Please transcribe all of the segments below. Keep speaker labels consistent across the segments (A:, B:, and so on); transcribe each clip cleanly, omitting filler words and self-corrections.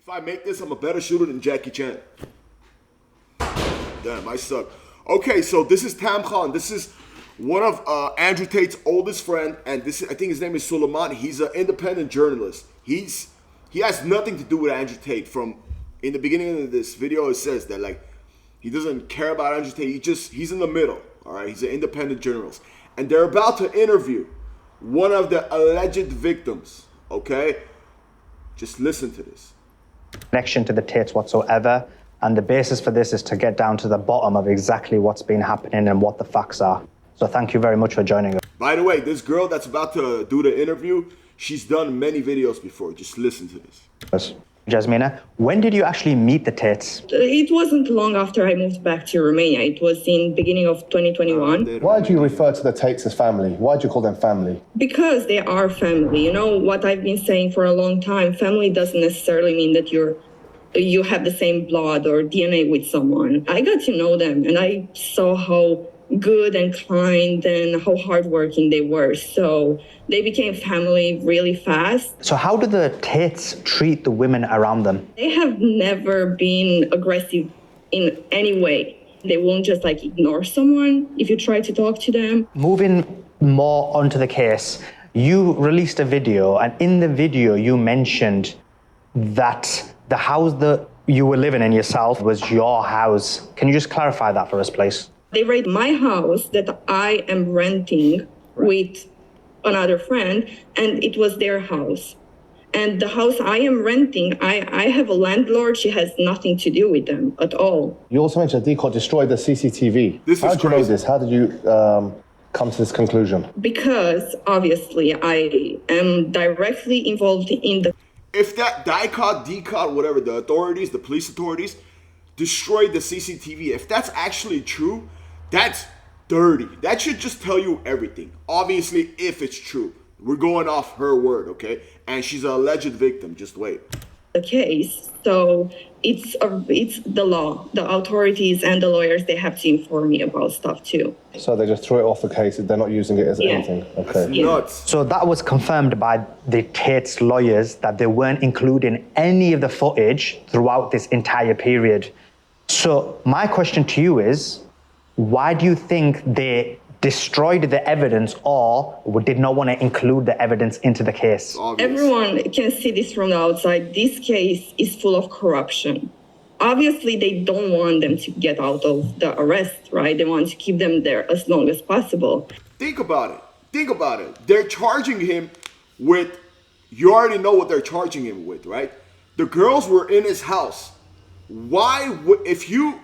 A: If I make this, I'm a better shooter than Jackie Chan. Damn, I suck. Okay, so this is Tam Khan. This is one of Andrew Tate's oldest friend, and I think his name is Suleiman. He's an independent journalist. He has nothing to do with Andrew Tate. From in the beginning of this video, it says that like he doesn't care about Andrew Tate. He's in the middle. All right, he's an independent journalist, and they're about to interview one of the alleged victims. Okay, just listen to this.
B: Connection to the Tates whatsoever, and the basis for this is to get down to the bottom of exactly what's been happening and what the facts are. So thank you very much for joining us.
A: By the way, this girl that's about to do the interview, she's done many videos before. Just listen to this.
B: Jasmina, when did you actually meet the Tates?
C: It wasn't long after I moved back to Romania. It was in beginning of 2021.
D: Why do you refer to the Tates as family? Why do you call them family?
C: Because they are family. You know what I've been saying for a long time, family doesn't necessarily mean that you have the same blood or DNA with someone. I got to know them and I saw how good and kind and how hardworking they were. So they became family really fast.
B: So how do the Tates treat the women around them?
C: They have never been aggressive in any way. They won't just like ignore someone if you try to talk to them.
B: Moving more onto the case, you released a video, and in the video you mentioned that the house that you were living in yourself was your house. Can you just clarify that for us, please?
C: They raided my house that I am renting with another friend, and it was their house. And the house I am renting, I have a landlord. She has nothing to do with them at all.
D: You also mentioned Deco destroyed the CCTV. How did you know this? How did you come to this conclusion?
C: Because obviously I am directly involved in the...
A: If that DICOT, whatever, the authorities, the police authorities, destroyed the CCTV, if that's actually true, that's dirty. That should just tell you everything. Obviously, if it's true. We're going off her word, okay? And she's an alleged victim. Just wait.
C: The case. So it's the law. The authorities and the lawyers, they have to inform me about stuff too.
D: So they just threw it off the case. They're not using it as anything. Okay.
A: That's nuts.
B: So that was confirmed by the Tates lawyers that they weren't including any of the footage throughout this entire period. So my question to you is, why do you think they destroyed the evidence or did not want to include the evidence into the case?
C: Everyone can see this from the outside. This case is full of corruption. Obviously, they don't want them to get out of the arrest, right? They want to keep them there as long as possible.
A: Think about it. They're charging him with, you already know what they're charging him with, right? The girls were in his house. Why wouldn't you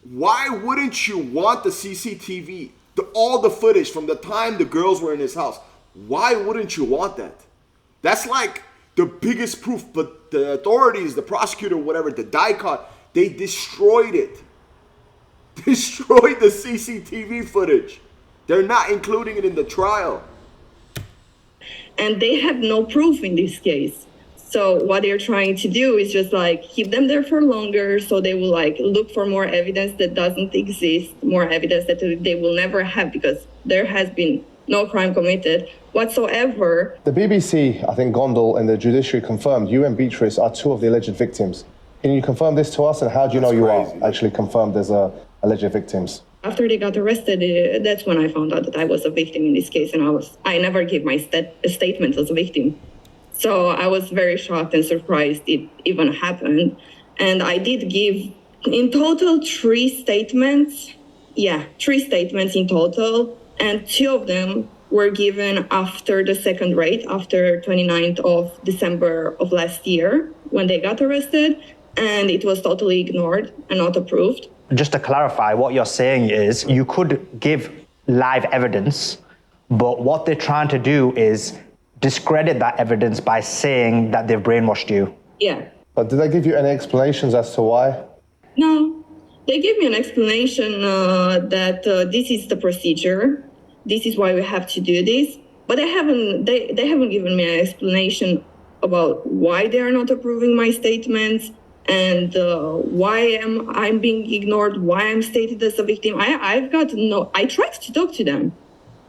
A: want the CCTV, all the footage from the time the girls were in his house? Why wouldn't you want that? That's like the biggest proof. But the authorities, the prosecutor, whatever, the DICOT, they destroyed it. Destroyed the CCTV footage. They're not including it in the trial.
C: And they have no proof in this case. So what they're trying to do is just like keep them there for longer, so they will like look for more evidence that doesn't exist, more evidence that they will never have, because there has been no crime committed whatsoever.
D: The BBC, I think Gondal and the judiciary confirmed you and Beatrice are two of the alleged victims. Can you confirm this to us, and how do you know you are actually confirmed as alleged victims?
C: After they got arrested, that's when I found out that I was a victim in this case, and I never gave my statement as a victim. So I was very shocked and surprised it even happened. And I did give, in total, 3 statements. Yeah, 3 statements in total. And 2 of them were given after the second raid, after 29th of December of last year, when they got arrested. And it was totally ignored and not approved.
B: Just to clarify, what you're saying is you could give live evidence, but what they're trying to do is discredit that evidence by saying that they've brainwashed you.
C: Yeah.
D: But did they give you any explanations as to why?
C: No. They gave me an explanation that this is the procedure. This is why we have to do this. But they haven't given me an explanation about why they are not approving my statements and why I'm being ignored, why I'm stated as a victim. I tried to talk to them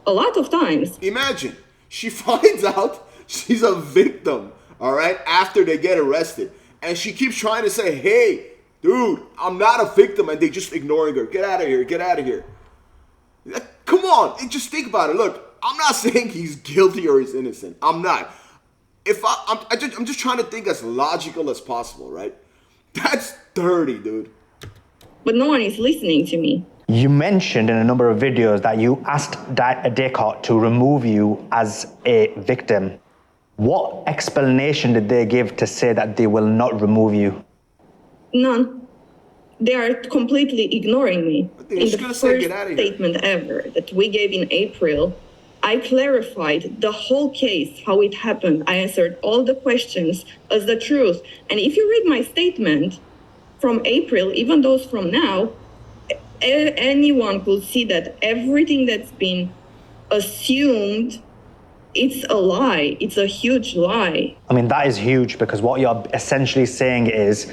C: a lot of times.
A: Imagine. She finds out she's a victim, all right, after they get arrested. And she keeps trying to say, hey, dude, I'm not a victim. And they just ignoring her. Get out of here. Get out of here. Come on. Just think about it. Look, I'm not saying he's guilty or he's innocent. I'm not. I'm just trying to think as logical as possible, right? That's dirty, dude.
C: But no one is listening to me.
B: You mentioned in a number of videos that you asked Descartes to remove you as a victim. What explanation did they give to say that they will not remove you?
C: None. They are completely ignoring me.
A: In
C: the first statement ever that we gave in April, I clarified the whole case, how it happened. I answered all the questions as the truth. And if you read my statement from April, even those from now, anyone could see that everything that's been assumed, it's a lie. It's a huge lie.
B: I mean, that is huge, because what you're essentially saying is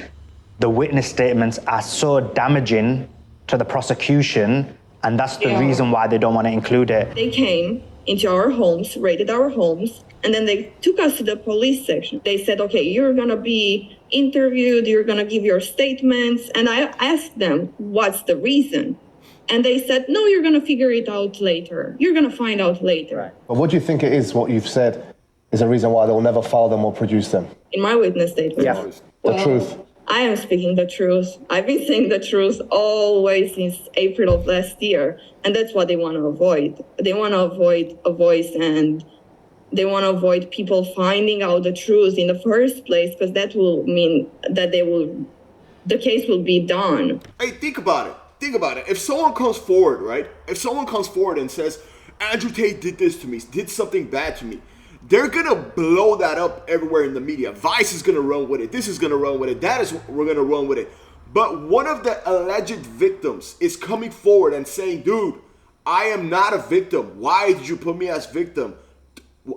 B: the witness statements are so damaging to the prosecution, and that's the reason why they don't want to include it.
C: They came into our homes, raided our homes, and then they took us to the police section. They said, okay, you're going to be interviewed, you're going to give your statements. And I asked them, what's the reason? And they said, no, you're going to figure it out later. You're going to find out later.
D: Right. But what do you think it is, what you've said, is a reason why they'll never file them or produce them?
C: In my witness statement?
B: Yeah.
D: The truth.
C: I am speaking the truth. I've been saying the truth always since April of last year. And that's what they want to avoid. They want to avoid a voice, and they want to avoid people finding out the truth in the first place, because that will mean that the case will be done.
A: Hey, think about it. Think about it. If someone comes forward, right? If someone comes forward and says, Andrew Tate did this to me, did something bad to me, they're going to blow that up everywhere in the media. Vice is going to run with it. This is going to run with it. We're going to run with it. But one of the alleged victims is coming forward and saying, dude, I am not a victim. Why did you put me as victim?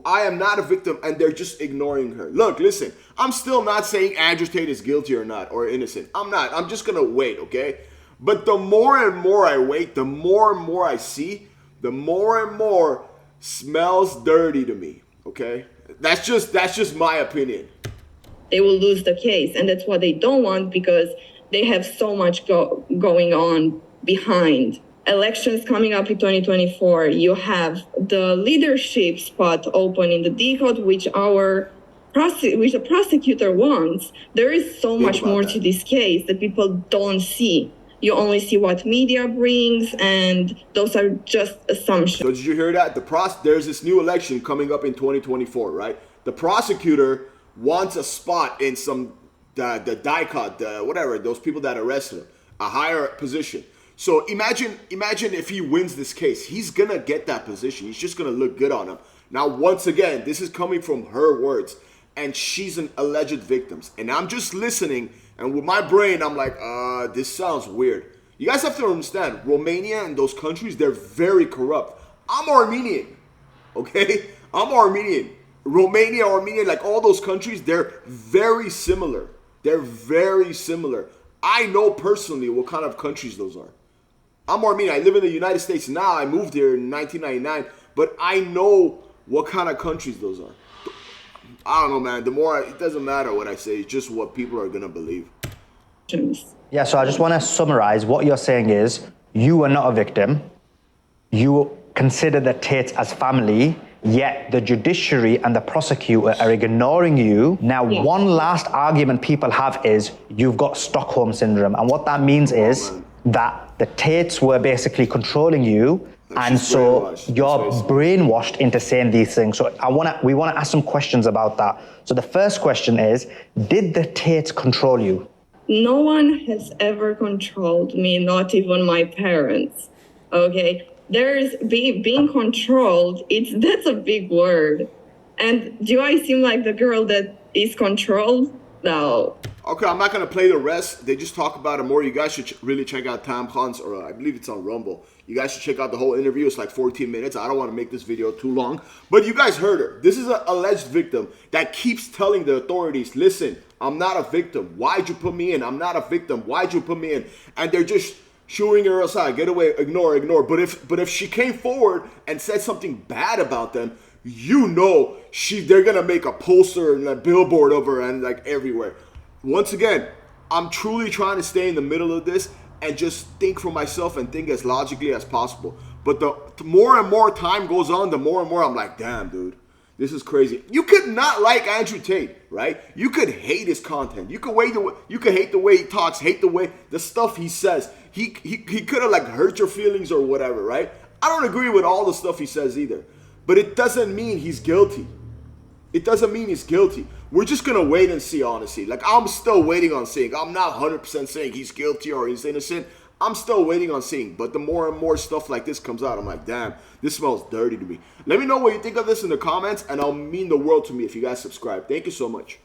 A: I am not a victim. And they're just ignoring her. Look, listen, I'm still not saying Andrew Tate is guilty or not, or innocent. I'm not. I'm just going to wait, okay? But the more and more I wait, the more and more I see, the more and more smells dirty to me. Okay, that's just my opinion.
C: They will lose the case, and that's what they don't want, because they have so much going on behind. Elections coming up in 2024. You have the leadership spot open in the DCOT, which the prosecutor wants. There is so much more to this case that people don't see. You only see what media brings, and those are just assumptions.
A: So did you hear that? There's this new election coming up in 2024, right? The prosecutor wants a spot in the DICOT, whatever, those people that arrested him, a higher position. So imagine if he wins this case, he's gonna get that position. He's just gonna look good on him. Now, once again, this is coming from her words, and she's an alleged victim. And I'm just listening, and with my brain, I'm like, this sounds weird. You guys have to understand, Romania and those countries, they're very corrupt. I'm Armenian, okay? I'm Armenian. Romania, Armenia, like all those countries, they're very similar. They're very similar. I know personally what kind of countries those are. I'm Armenian. I live in the United States now. I moved here in 1999, but I know what kind of countries those are. I don't know, man. It doesn't matter what I say. It's just what people are going to believe.
B: Yeah, so I just want to summarize. What you're saying is you are not a victim. You consider the Tates as family, yet the judiciary and the prosecutor are ignoring you. Now, one last argument people have is you've got Stockholm syndrome. And what that means is that the Tates were basically controlling you. And so you're brainwashed into saying these things. So we want to ask some questions about that. So the first question is, did the Tates control you?
C: No one has ever controlled me, not even my parents. Okay, there's being controlled. That's a big word. And do I seem like the girl that is controlled? No.
A: Okay, I'm not going to play the rest. They just talk about it more. You guys should really check out Tam Khan's, or I believe it's on Rumble. You guys should check out the whole interview. It's like 14 minutes. I don't want to make this video too long. But you guys heard her. This is an alleged victim that keeps telling the authorities, listen, I'm not a victim. Why'd you put me in? I'm not a victim. Why'd you put me in? And they're just shooing her aside. Get away. Ignore. But if she came forward and said something bad about them, you know they're going to make a poster and a billboard of her and like everywhere. once again, I'm truly trying to stay in the middle of this and just think for myself and think as logically as possible. But the more and more time goes on, the more and more I'm like, damn, dude, this is crazy. You could not like Andrew Tate, right? You could hate his content. You could hate the way he talks, hate the way the stuff he says. He could have like hurt your feelings or whatever, right? I don't agree with all the stuff he says either. But it doesn't mean he's guilty. It doesn't mean he's guilty. We're just going to wait and see, honestly. Like, I'm still waiting on seeing. I'm not 100% saying he's guilty or he's innocent. I'm still waiting on seeing. But the more and more stuff like this comes out, I'm like, damn, this smells dirty to me. Let me know what you think of this in the comments, and it'll mean the world to me if you guys subscribe. Thank you so much.